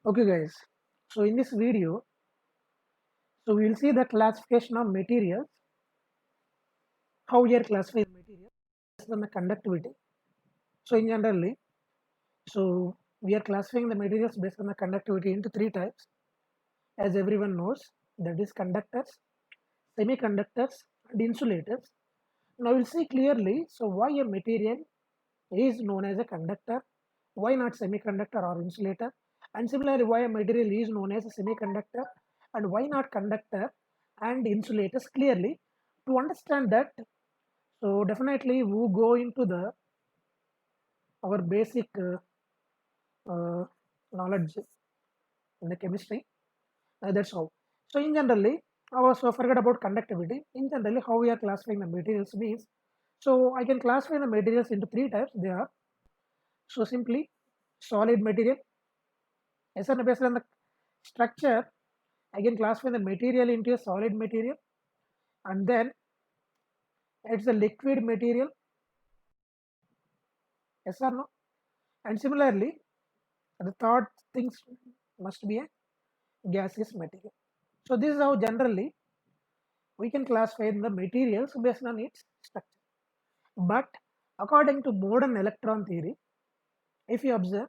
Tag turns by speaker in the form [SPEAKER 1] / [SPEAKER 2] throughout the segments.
[SPEAKER 1] Okay guys, so in this video, so we'll see the classification of materials, how we are classifying materials based on the conductivity. So in generally, so we are classifying the materials based on the conductivity into three types, as everyone knows, that is conductors, semiconductors and insulators. Now we'll see clearly, so why a material is known as a conductor, why not semiconductor or insulator, and similarly why a material is known as a semiconductor and why not conductor and insulators clearly. To understand that, so definitely we go into the our basic uh, knowledge in the chemistry. That's how. So in generally, I also forget about conductivity. In generally, how we are classifying the materials means, so I can classify the materials into three types. They are, so simply, solid material. As based on the structure, I can classify the material into a solid material, and then it's a liquid material. Yes or no? And similarly, the third things must be a gaseous material. So this is how generally we can classify the materials based on its structure. But according to modern electron theory, if you observe,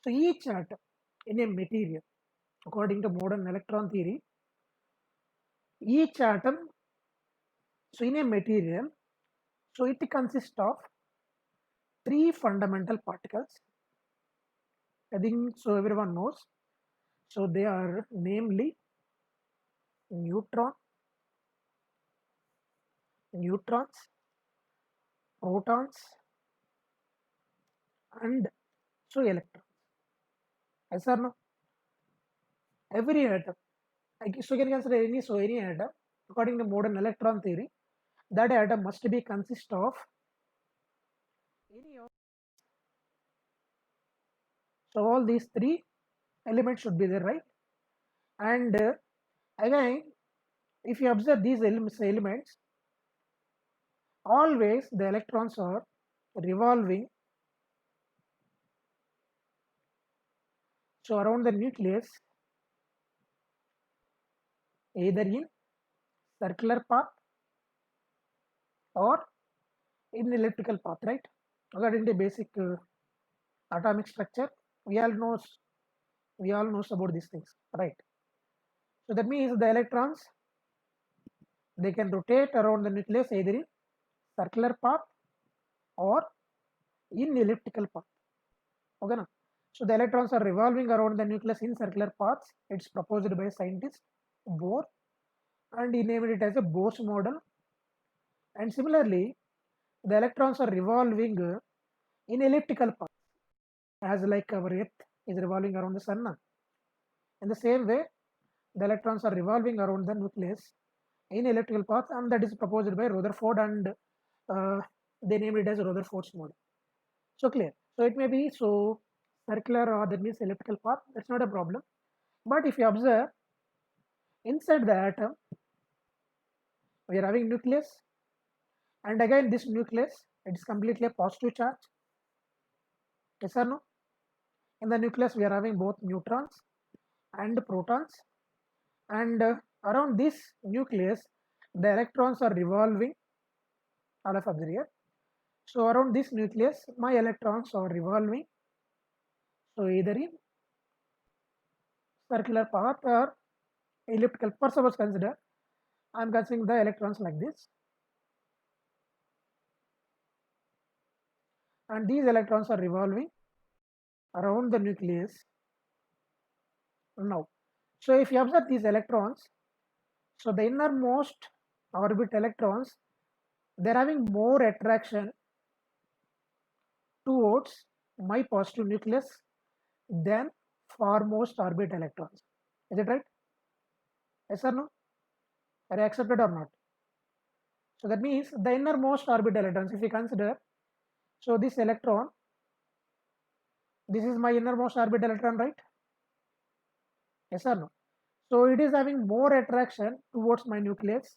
[SPEAKER 1] so each atom in a material, according to modern electron theory, each atom, so in a material, so it consists of three fundamental particles. I think so everyone knows. So they are namely neutron, neutrons, protons, and so electrons. Yes or no? Every atom, so you can consider any atom, according to modern electron theory, that atom must be consist of any of, so all these three elements should be there, right? And again, if you observe these elements, always the electrons are revolving so around the nucleus, either in circular path or in elliptical path, right? According to basic atomic structure, we all knows about these things, right? So that means the electrons, they can rotate around the nucleus either in circular path or in elliptical path. Okay, na? So the electrons are revolving around the nucleus in circular paths. It's proposed by scientist Bohr, and he named it as a Bohr's model. And similarly, the electrons are revolving in elliptical path, as like our Earth is revolving around the sun. In the same way, the electrons are revolving around the nucleus in elliptical path, and that is proposed by Rutherford, and they named it as Rutherford's model. So clear. So it may be so circular, or that means elliptical path. That's not a problem. But if you observe inside the atom, we are having nucleus, and again this nucleus, it is completely a positive charge. Yes or no? In the nucleus, we are having both neutrons and protons, and around this nucleus, the electrons are revolving. All of observe here. So around this nucleus, my electrons are revolving. So either in circular path or elliptical. For suppose consider, I am considering the electrons like this, and these electrons are revolving around the nucleus now. So if you observe these electrons, so the innermost orbit electrons, they're having more attraction towards my positive nucleus than farmost orbit electrons. Is it right? Yes or no? Are you accepted or not? So that means the innermost orbit electrons, if you consider, so this electron, this is my innermost orbit electron, right? Yes or no? So it is having more attraction towards my nucleus.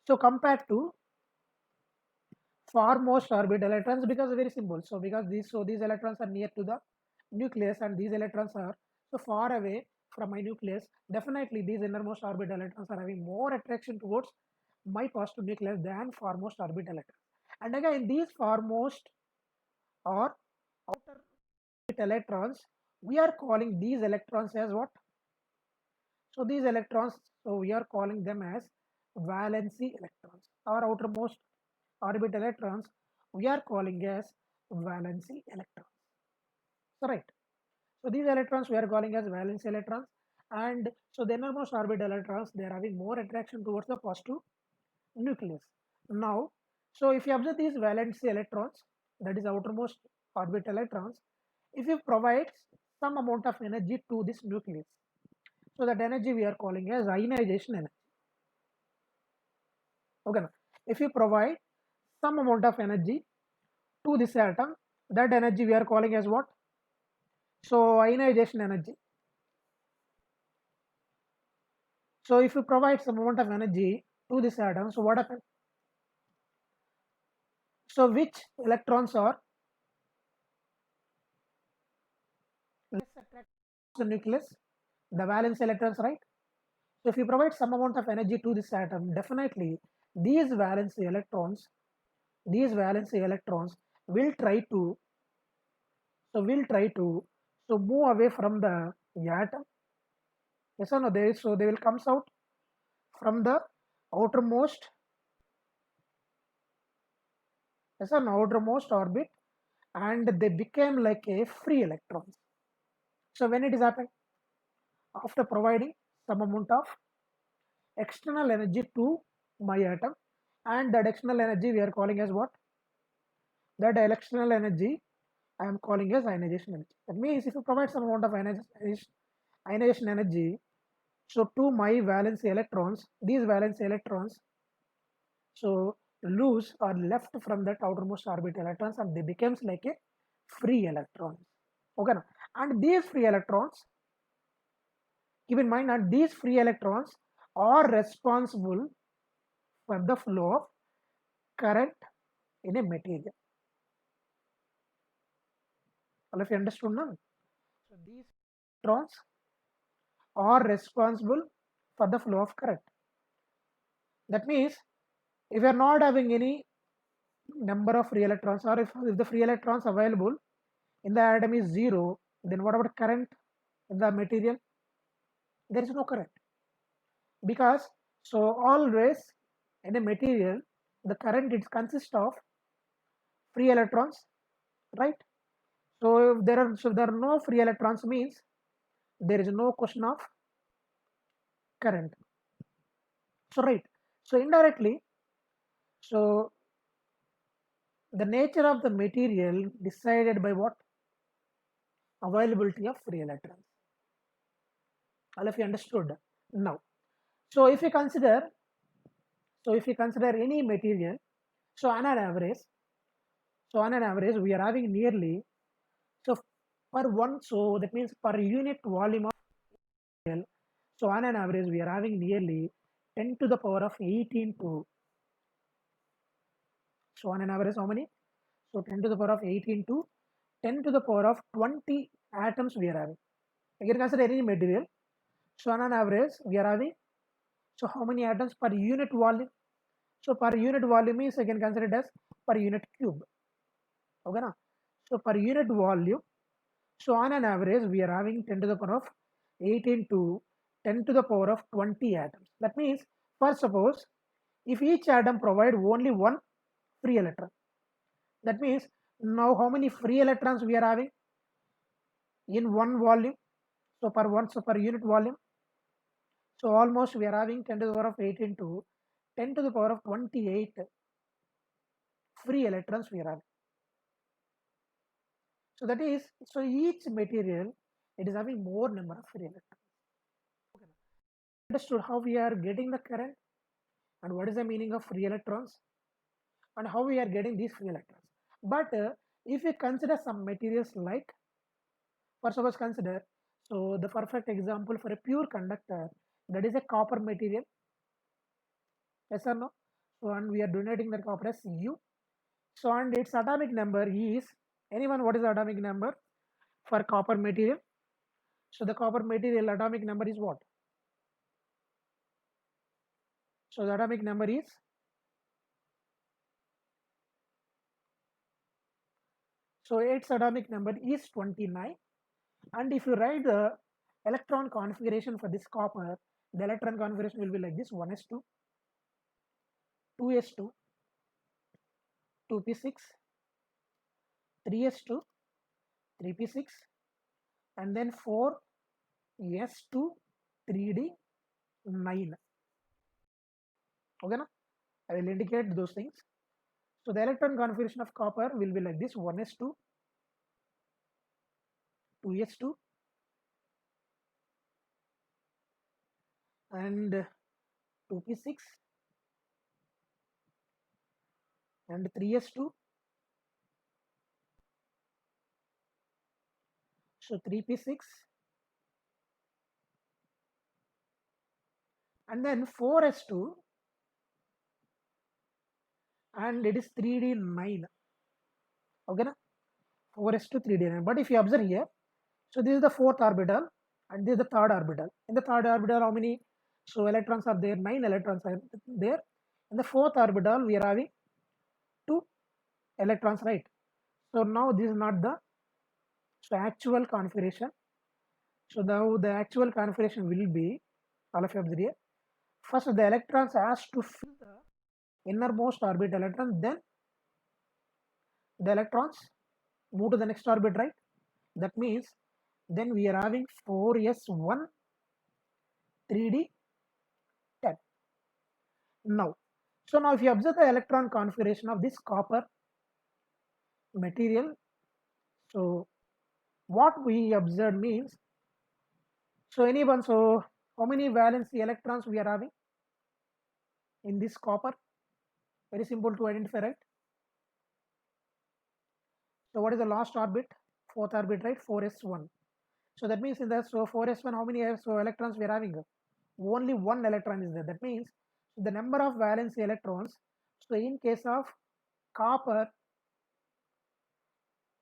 [SPEAKER 1] So compared to farmost orbital electrons, because very simple. So because these electrons are near to the nucleus and these electrons are so far away from my nucleus, definitely these innermost orbital electrons are having more attraction towards my positive nucleus than farmost orbital electrons. And again, these farmost or outer orbital electrons, we are calling these electrons as what? So these electrons, so we are calling them as valency electrons. Our outermost orbital electrons, we are calling as valency electrons. So right. So these electrons we are calling as valence electrons, and so the innermost orbital electrons, they are having more attraction towards the positive nucleus. Now, so if you observe these valence electrons, that is outermost orbital electrons, if you provide some amount of energy to this nucleus, so that energy we are calling as ionization energy. Okay, now, if you provide some amount of energy to this atom, that energy we are calling as what? So ionization energy. So if you provide some amount of energy to this atom, so what happens? So which electrons are less attracted to the nucleus? The valence electrons, right? So if you provide some amount of energy to this atom, definitely these valence electrons will try to move away from the atom. Yes or no? They will comes out from the outermost, yes or no, outermost orbit, and they became like a free electrons. So when it is happening, after providing some amount of external energy to my atom, and that external energy we are calling as what? That external energy I am calling as ionization energy. That means if you provide some amount of ionization energy, so to my valence electrons, these valence electrons, so loose or left from that outermost orbital electrons, and they becomes like a free electrons. Okay, now, and these free electrons, keep in mind that these free electrons are responsible for the flow of current in a material. All of you understood now? So these electrons are responsible for the flow of current. That means if you are not having any number of free electrons, or if the free electrons available in the atom is zero, then what about current in the material? There is no current, because so always in a material the current it consists of free electrons, right? So if there are no free electrons, means there is no question of current. So right, so indirectly, so the nature of the material decided by what? Availability of free electrons. All of you understood now. So if you consider any material, so on an average, we are having nearly, so per one, so that means per unit volume of material, so on an average we are having nearly 10 to the power of 18 to, so on an average how many? So 10 to the power of 18 to 10 to the power of 20 atoms we are having. You can consider any material, so on an average we are having, so how many atoms per unit volume? So per unit volume is, I can consider it as per unit cube. Okay, na? So per unit volume, so on an average we are having 10 to the power of 18 to 10 to the power of 20 atoms. That means, first suppose if each atom provide only one free electron, that means now how many free electrons we are having in one volume? So per unit volume, so almost we are having 10 to the power of 18 to 10 to the power of 28 free electrons we are having. So that is, so each material it is having more number of free electrons. Okay, understood how we are getting the current, and what is the meaning of free electrons, and how we are getting these free electrons. But if we consider some materials like, for suppose consider, so the perfect example for a pure conductor, that is a copper material. Yes or no? So and we are donating that copper as Cu. So and its atomic number is, anyone what is the atomic number for copper material? So the copper material atomic number is what? So the atomic number is, so its atomic number is 29. And if you write the electron configuration for this copper, the electron configuration will be like this: 1s2, 2s2, 2p6, 3s2, 3p6, and then 4s2, 3d, 9. Okay, na? I will indicate those things. So the electron configuration of copper will be like this: 1s2, 2s2, and 2p6, and 3s2. So 3p6, and then 4s2, and it is 3d9. Okay, na? 4s2, 3d9. But if you observe here, so this is the fourth orbital, and this is the third orbital. In the third orbital, how many? So electrons are there? 9 electrons are there. In the fourth orbital, we are having 2 electrons, right? So now this is not the actual configuration. So now the actual configuration will be, all of you observe here. First, the electrons has to fill the innermost orbital electron, then the electrons move to the next orbit, right? That means then we are having 4s1, 3d, 10. Now, so now if you observe the electron configuration of this copper material, so what we observed means, so anyone, so how many valency electrons we are having in this copper? Very simple to identify, right? So what is the last orbit? Fourth orbit, right? 4s1. So that means in the, so 4s1, how many so electrons we are having? Only one electron is there. That means the number of valency electrons, so in case of copper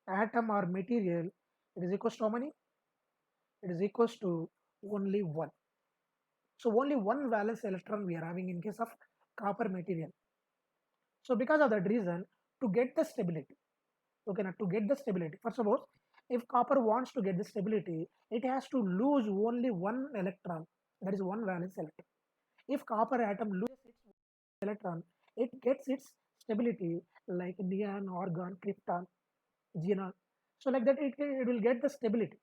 [SPEAKER 1] atom or material, it is equals to how many? It is equals to only 1. So only one valence electron we are having in case of copper material. So because of that reason, to get the stability, okay, now to get the stability, first of all, if copper wants to get the stability, it has to lose only one electron, that is one valence electron. If copper atom loses its electron, it gets its stability like neon, argon, krypton, xenon. So like that, it will get the stability.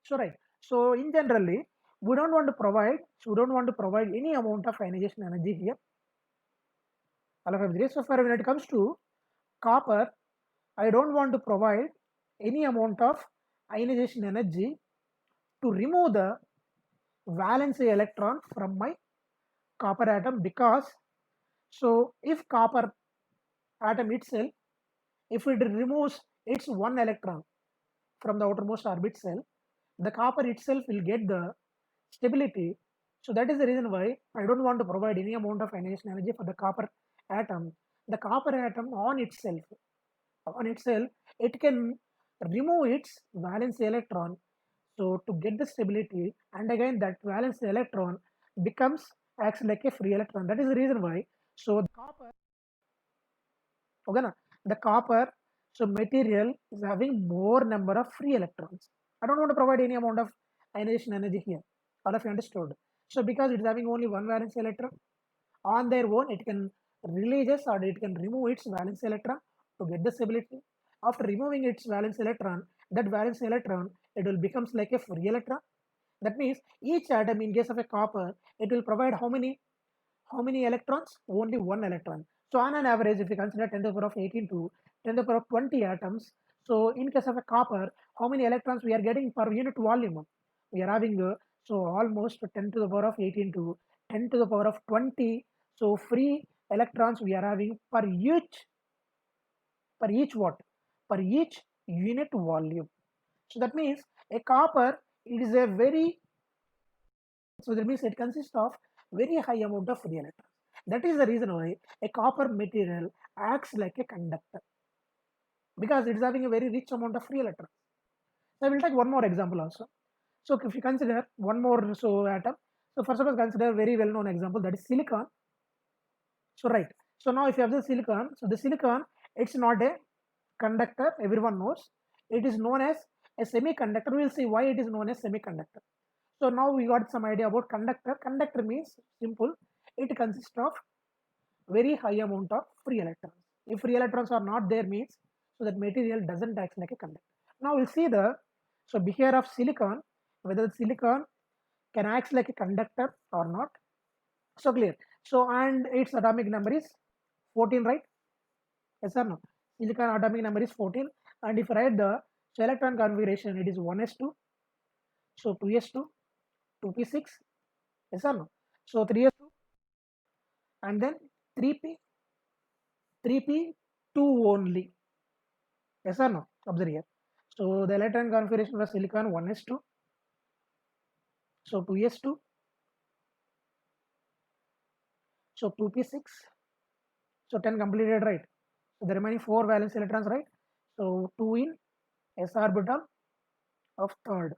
[SPEAKER 1] So right. So in generally, we don't want to provide. So we don't want to provide any amount of ionization energy here. So far when it comes to copper, I don't want to provide any amount of ionization energy to remove the valency electron from my copper atom, because so if copper atom itself, if it removes its one electron from the outermost orbit cell, the copper itself will get the stability. So that is the reason why I don't want to provide any amount of ionization energy for the copper atom. The copper atom on itself, it can remove its valence electron, so to get the stability, and again that valence electron acts like a free electron. That is the reason why, so the copper, okay na, the copper, so material is having more number of free electrons. I don't want to provide any amount of ionization energy here. All of you understood? So because it is having only one valence electron, on their own it can releases or it can remove its valence electron to get the stability. After removing its valence electron, that valence electron, it will becomes like a free electron. That means each atom in case of a copper, it will provide how many electrons? Only one electron. So on an average, if you consider 10 to the power of 18 to 10 to the power of 20 atoms, so in case of a copper, how many electrons we are getting per unit volume? We are having so almost 10 to the power of 18 to 10 to the power of 20. So free electrons we are having per each what? Per each unit volume. So that means a copper, it is a very, so that means it consists of very high amount of free electrons. That is the reason why a copper material acts like a conductor. because it's having a very rich amount of free electrons. So I will take one more example also. So if you consider one more atom, so first of all consider a very well known example, that is silicon. So right, so now if you have the silicon, so the silicon, it's not a conductor, everyone knows. It is known as a semiconductor. We will see why it is known as semiconductor. So now we got some idea about conductor. Conductor means simple, it consists of very high amount of free electrons. If free electrons are not there means, so that material doesn't act like a conductor. Now we'll see the behavior of silicon, whether the silicon can act like a conductor or not. So clear. So and its atomic number is 14, right? Yes or no? Silicon atomic number is 14, and if I write the electron configuration, it is 1s2, so 2s2, 2p6, yes or no? So 3s2, and then 3p, 3p2 only, yes or no? Observe here. So the electron configuration for silicon 1s2, so 2s2, so 2p6, so 10 completed, right? So the remaining 4 valence electrons, right? So 2 in s orbital of third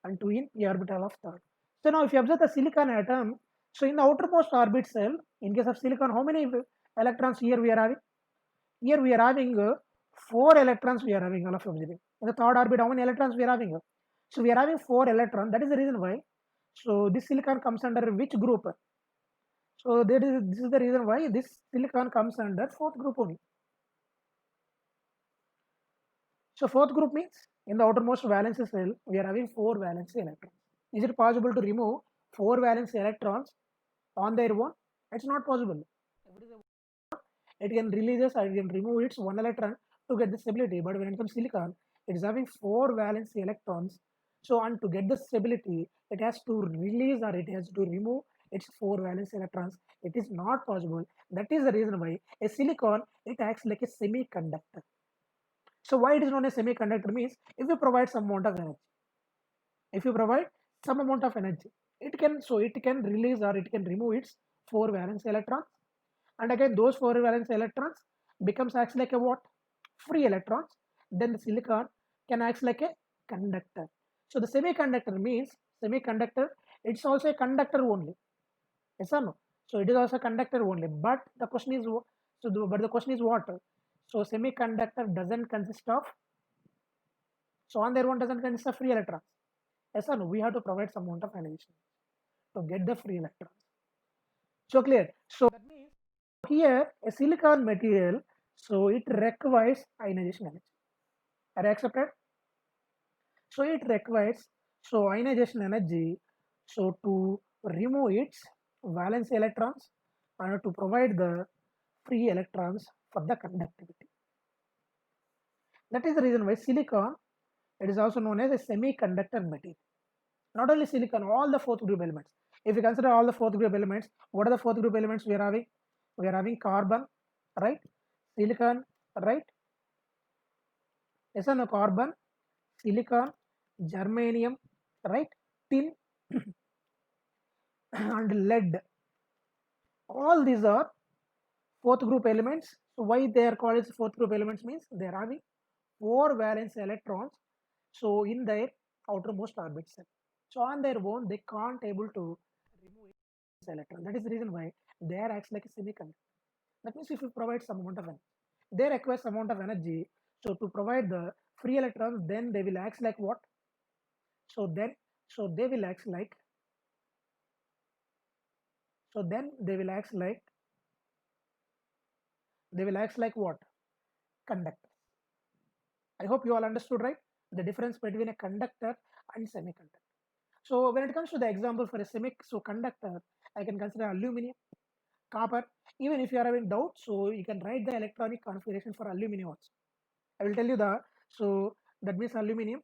[SPEAKER 1] and 2 in p orbital of third. So now if you observe the silicon atom, so in the outermost orbit cell, in case of silicon, how many electrons here we are having? Here we are having 4 electrons we are having, all of you observing. In the third orbit, how many electrons we are having? So we are having 4 electrons. That is the reason why. So this silicon comes under which group? So this is the reason why this silicon comes under fourth group only. So fourth group means in the outermost valence cell, we are having 4 valence electrons. Is it possible to remove 4 valence electrons on their own? It's not possible. It can release or it can remove its 1 electron to get the stability. But when it comes to silicon, it is having 4 valence electrons. So and to get the stability, it has to release or it has to remove its 4 valence electrons. It is not possible. That is the reason why a silicon, it acts like a semiconductor. So why it is known as semiconductor means, if you provide some amount of energy, if you provide some amount of energy, it can release or it can remove its 4 valence electrons, and again those 4 valence electrons becomes acts like a what? Free electrons. Then the silicon can act like a conductor. So the semiconductor means, semiconductor, it's also a conductor only, yes or no? So it is also a conductor only, but the question is but the question is what? So semiconductor doesn't consist of, so on their own doesn't consist of free electrons, yes or no? We have to provide some amount of energy to get the free electrons. So clear. So that means here a silicon material, so it requires ionization energy. Are you accepted? So it requires ionization energy, so to remove its valence electrons and to provide the free electrons for the conductivity. That is the reason why silicon, it is also known as a semiconductor material. Not only silicon, all the fourth group elements. If you consider all the fourth group elements, what are the fourth group elements we are having? We are having carbon, right? Silicon, right? Yes or no? Carbon, silicon, germanium, right? Tin and lead. All these are fourth group elements. So why they are called as fourth group elements means they are having 4 valence electrons, so in their outermost orbit cell. So on their own, they can't able to remove this electron. That is the reason why they are acts like a semiconductor. That means if you provide some amount of energy, they require some amount of energy. So to provide the free electrons, then they will act like what? So then, so they will act like, so then they will act like, they will act like what? Conductors. I hope you all understood, right? The difference between a conductor and semiconductor. So when it comes to the example for a conductor, I can consider aluminum, copper. Even if you are having doubt, so you can write the electronic configuration for aluminum also. I will tell you the, so that means aluminum.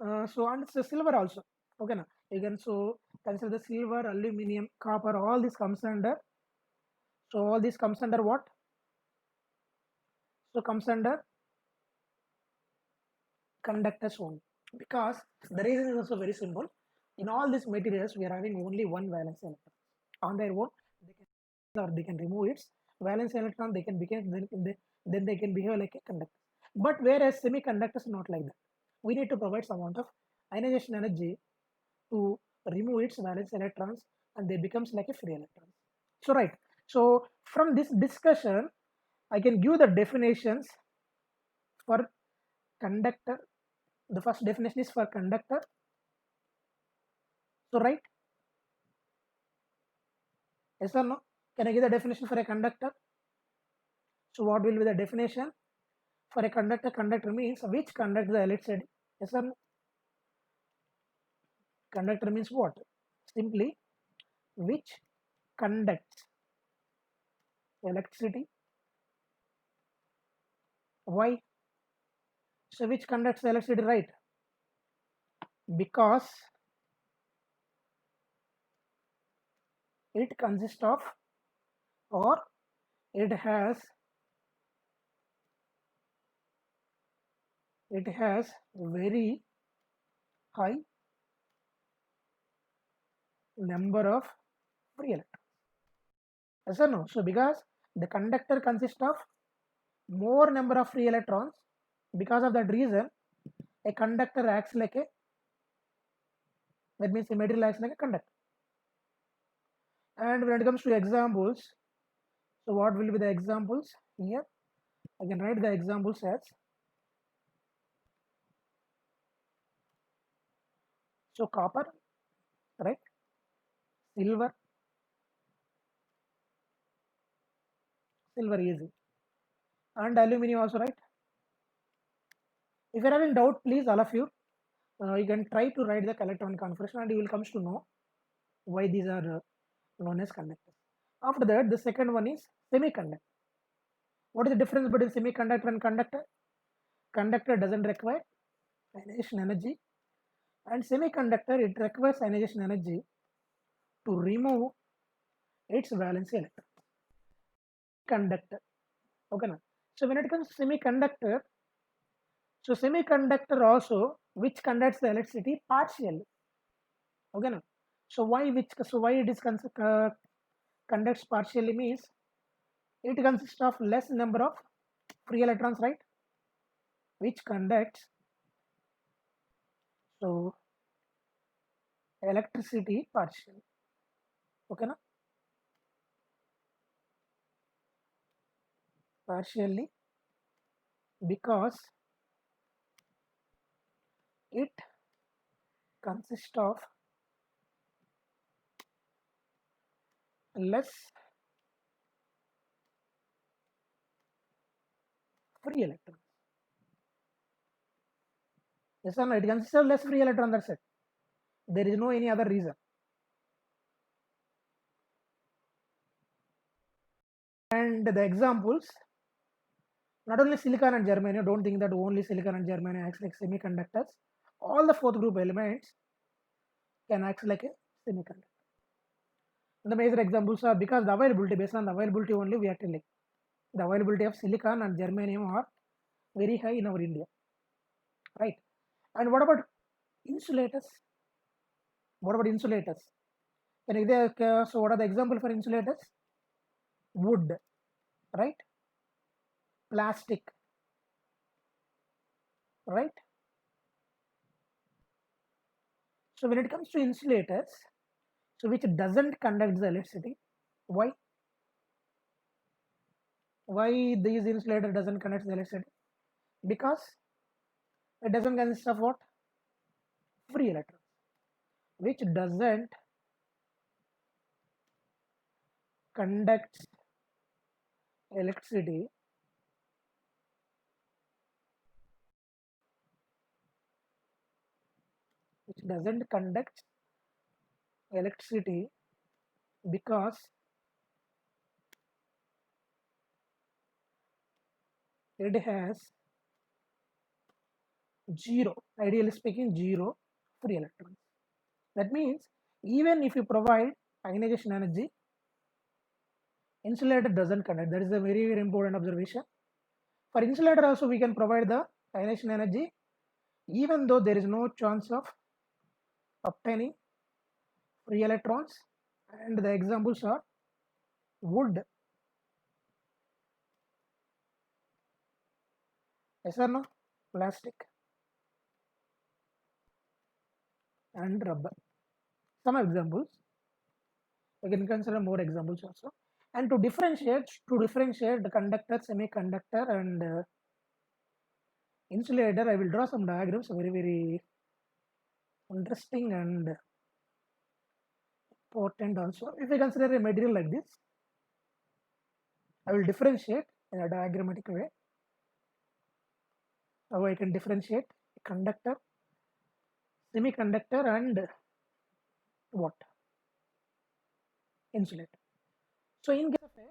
[SPEAKER 1] So and so silver also. Okay, now you can consider the silver, aluminum, copper. All this comes under. So all this comes under what? So comes under conductors only, because the reason is also very simple. In all these materials, we are having only one valence electron. On their own, they can, or they can remove its valence electron. They can become then they can behave like a conductor. But whereas semiconductors are not like that. We need to provide some amount of ionization energy to remove its valence electrons, and they becomes like a free electrons. So right. So from this discussion, I can give the definitions for conductor. The first definition is for conductor. So right. Yes or no? Can I give the definition for a conductor? So what will be the definition for a conductor? Conductor means which conducts the electricity. Yes or no? Conductor means what? Simply which conducts electricity. Why? So which conducts electricity, right? Because it consists of, or it has very high number of free electrons. Yes or no? So because the conductor consists of more number of free electrons, because of that reason, a conductor acts like a, that means a material acts like a conductor. And when it comes to examples, so what will be the examples here? I can write the examples as, so copper, right? Silver easy, and aluminum also, right? If you're having doubt, please all of you, you can try to write the electron configuration, and you will come to know why these are known as conductors. After that, the second one is semiconductor. What is the difference between semiconductor and conductor? Conductor doesn't require ionization energy, and semiconductor, it requires ionization energy to remove its valence electron. Conductor, okay now. So when it comes to semiconductor, so semiconductor also which conducts the electricity partially, okay now. So why it is conducts partially means it consists of less number of free electrons, right? Which conducts, so electricity partially, okay na, partially, because it consists of less free electrons. Yes or no? It consists of less free electron, that's it. There is no any other reason. And the examples, not only silicon and germanium, don't think that only silicon and germanium acts like semiconductors. All the fourth group elements can act like a semiconductor. The major examples are, because the availability, based on the availability only we are telling. The availability of silicon and germanium are very high in our India, right? And what about insulators? What about insulators? So what are the example for insulators? Wood, right? Plastic, right? So when it comes to insulators, so which doesn't conduct the electricity, why? Why these insulator doesn't conduct the electricity? Because it doesn't consist of what? Free electrons, which doesn't conduct electricity because it has zero, ideally speaking, zero free electrons. That means even if you provide ionization energy, insulator doesn't conduct. That is a very, very important observation. For insulator also we can provide the ionization energy even though there is no chance of obtaining free electrons, and the examples are wood, Yes or no? Plastic and rubber. Some examples. We can consider more examples also. And to differentiate the conductor, semiconductor, and insulator, I will draw some diagrams, very interesting and important also. If I consider a material like this, I will differentiate in a diagrammatic way. How I can differentiate conductor, semiconductor, and what? Insulator. So in case of a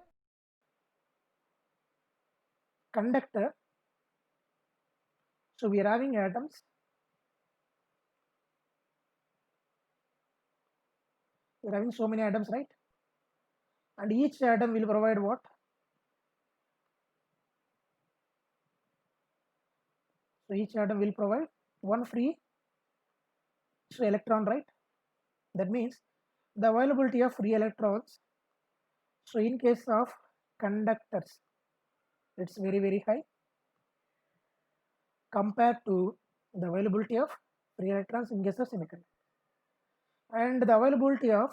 [SPEAKER 1] conductor, so we are having atoms. We are having so many atoms, right? And each atom will provide what? So each atom will provide one free electron, right? That means the availability of free electrons. So in case of conductors, it's very high compared to the availability of free electrons in case of semiconductor. And the availability of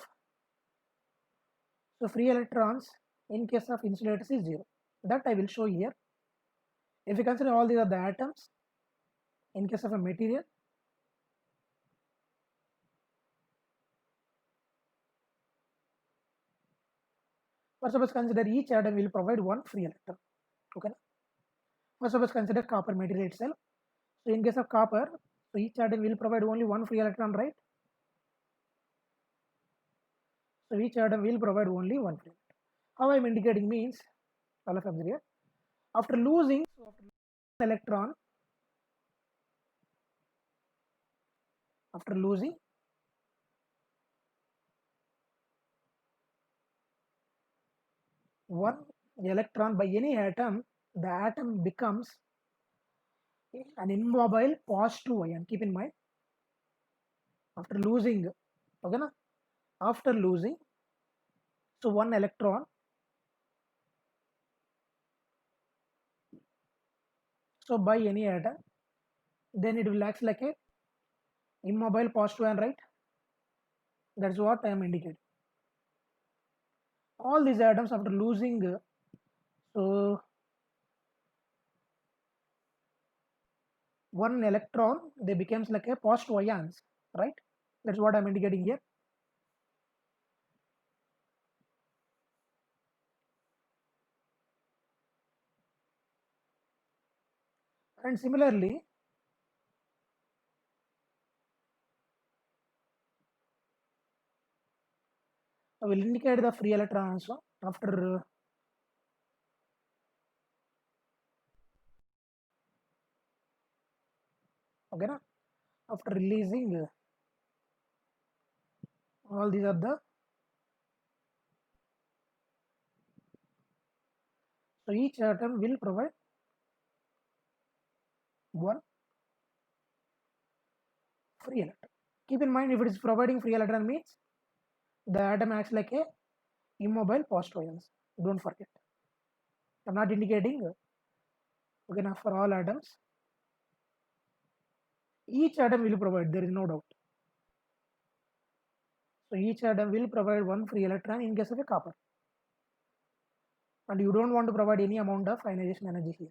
[SPEAKER 1] free electrons in case of insulators is 0. That I will show here. If you consider all these are the atoms in case of a material, first of all consider each atom will provide one free electron. Okay. First of all consider copper material itself. So in case of copper, so each atom will provide only one free electron, right? So each atom will provide only one free electron. How I am indicating means, all of observe here. After losing electron, after losing one electron by any atom, the atom becomes an immobile positive ion. Keep in mind, after losing, okay na? After losing, so one electron, so by any atom, then it will act like a immobile positive ion, right? That's what I am indicating. All these atoms after losing, so one electron, they becomes like a positive ions, right? That's what I'm indicating here. And similarly, I will indicate the free electron also after okay na? After releasing all these are the, so each atom will provide one free electron. Keep in mind, if it is providing free electron means the atom acts like a immobile positive ions. Don't forget. I'm not indicating okay now for all atoms. Each atom will provide, there is no doubt. So each atom will provide one free electron in case of a copper. And you don't want to provide any amount of ionization energy here.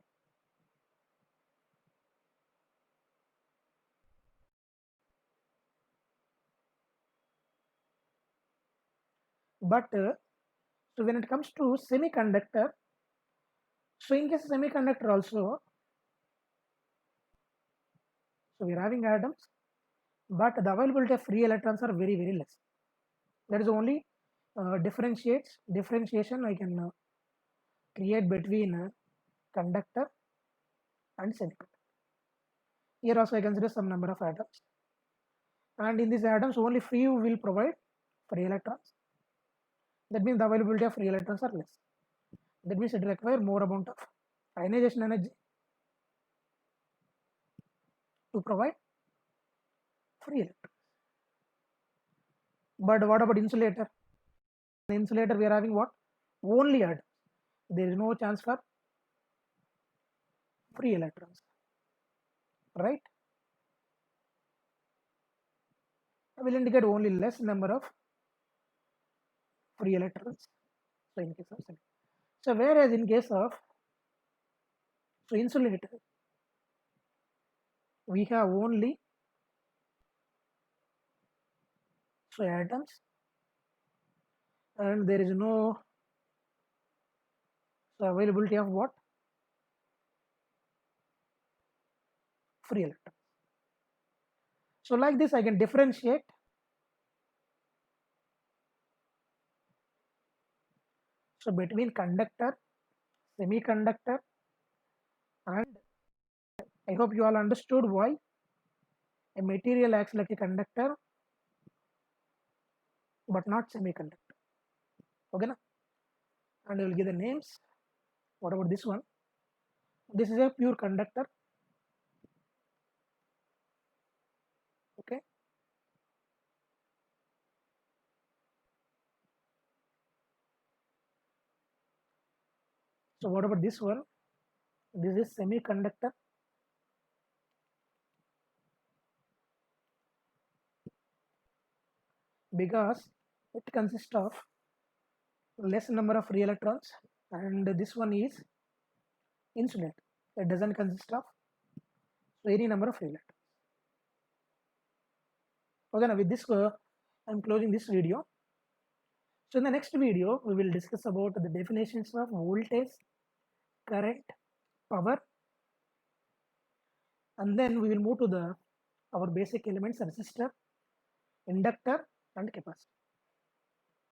[SPEAKER 1] But so when it comes to semiconductor, so in case of semiconductor also, so we are having atoms, but the availability of free electrons are very less. That is only differentiation I can create between conductor and semiconductor. Here also I consider some number of atoms, and in these atoms only few will provide free electrons. That means the availability of free electrons are less. That means it requires more amount of ionization energy to provide free electrons. But what about insulator? In insulator we are having what? Only atoms. There is no chance for free electrons. right? Will indicate only less number of free electrons. So in case of so whereas in case of insulator, we have only atoms, and there is no availability of what? Free electrons. So like this I can differentiate so between conductor, semiconductor, and I hope you all understood why a material acts like a conductor but not semiconductor. Okay, na? And I will give the names. What about this one? This is a pure conductor. Okay. So what about this one? This is semiconductor. Because it consists of less number of free electrons, and this one is insulator. It doesn't consist of any number of free electrons. Okay, now with this I'm closing this video. So in the next video we will discuss about the definitions of voltage, current, power, and then we will move to the our basic elements: resistor, inductor, and capacitor.